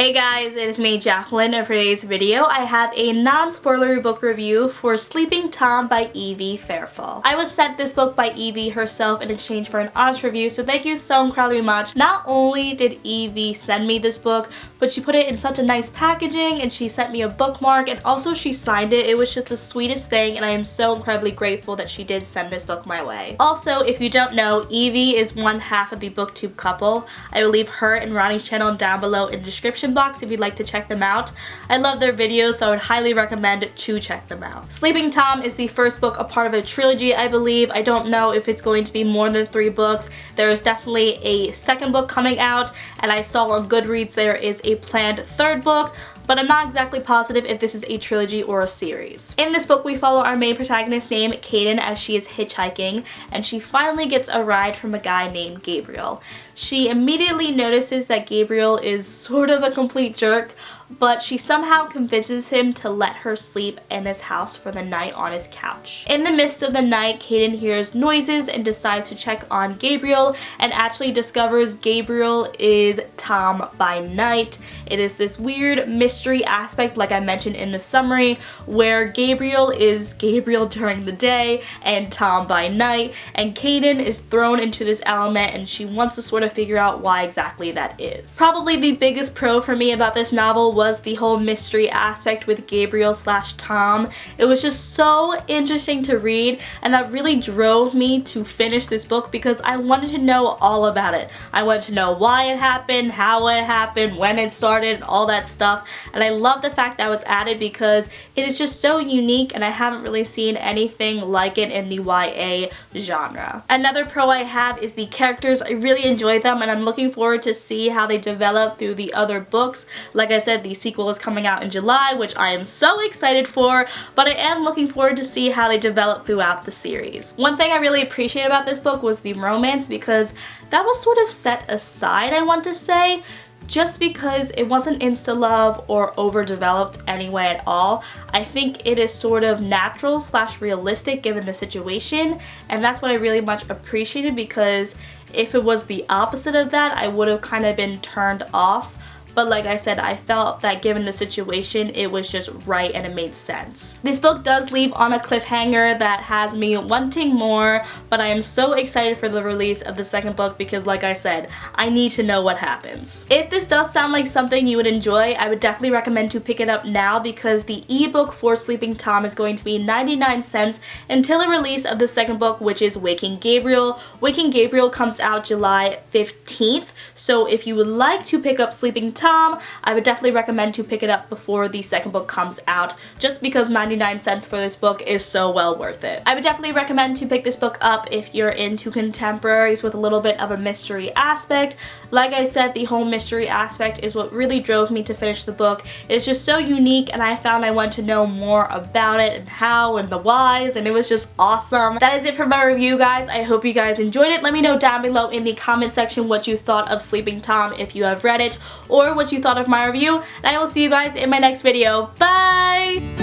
Hey guys, it is me, Jacqueline, and for today's video I have a non-spoilery book review for Sleeping Tom by Evie Fairfall. I was sent this book by Evie herself in exchange for an honest review, so thank you so incredibly much. Not only did Evie send me this book, but she put it in such a nice packaging and she sent me a bookmark and also she signed it. It was just the sweetest thing and I am so incredibly grateful that she did send this book my way. Also, if you don't know, Evie is one half of the BookTube couple. I will leave her and Ronnie's channel down below in the description box if you'd like to check them out. I love their videos, so I would highly recommend to check them out. Sleeping Tom is the first book, a part of a trilogy, I believe. I don't know if it's going to be more than 3 books. There is definitely a second book coming out, and I saw on Goodreads there is a planned 3rd book, but I'm not exactly positive if this is a trilogy or a series. In this book, we follow our main protagonist named Kaden as she is hitchhiking, and she finally gets a ride from a guy named Gabriel. She immediately notices that Gabriel is sort of a complete jerk, but she somehow convinces him to let her sleep in his house for the night on his couch. In the midst of the night, Kaden hears noises and decides to check on Gabriel and actually discovers Gabriel is Tom by night. It is this weird mystery aspect, like I mentioned in the summary, where Gabriel is Gabriel during the day and Tom by night, and Kaden is thrown into this element and she wants to sort of figure out why exactly that is. Probably the biggest pro for me about this novel was the whole mystery aspect with Gabriel / Tom. It was just so interesting to read, and that really drove me to finish this book because I wanted to know all about it. I wanted to know why it happened, how it happened, when it started, all that stuff, and I love the fact that was added because it is just so unique and I haven't really seen anything like it in the YA genre. Another pro I have is the characters. I really enjoyed them and I'm looking forward to see how they develop through the other books. Like I said, the sequel is coming out in July, which I am so excited for, but I am looking forward to see how they develop throughout the series. One thing I really appreciate about this book was the romance, because that was sort of set aside, I want to say, just because it wasn't insta-love or overdeveloped anyway at all. I think it is sort of natural / realistic given the situation, and that's what I really much appreciated, because if it was the opposite of that, I would have kind of been turned off. But like I said, I felt that given the situation, it was just right and it made sense. This book does leave on a cliffhanger that has me wanting more, but I am so excited for the release of the 2nd book because like I said, I need to know what happens. If this does sound like something you would enjoy, I would definitely recommend to pick it up now because the ebook for Sleeping Tom is going to be 99 cents until the release of the 2nd book, which is Waking Gabriel. Waking Gabriel comes out July 15th, so if you would like to pick up Sleeping Tom, I would definitely recommend to pick it up before the 2nd book comes out, just because 99 cents for this book is so well worth it. I would definitely recommend to pick this book up if you're into contemporaries with a little bit of a mystery aspect. Like I said, the whole mystery aspect is what really drove me to finish the book. It's just so unique and I found I wanted to know more about it and how and the whys, and it was just awesome. That is it for my review, guys. I hope you guys enjoyed it. Let me know down below in the comment section what you thought of Sleeping Tom if you have read it, or what you thought of my review, and I will see you guys in my next video. Bye!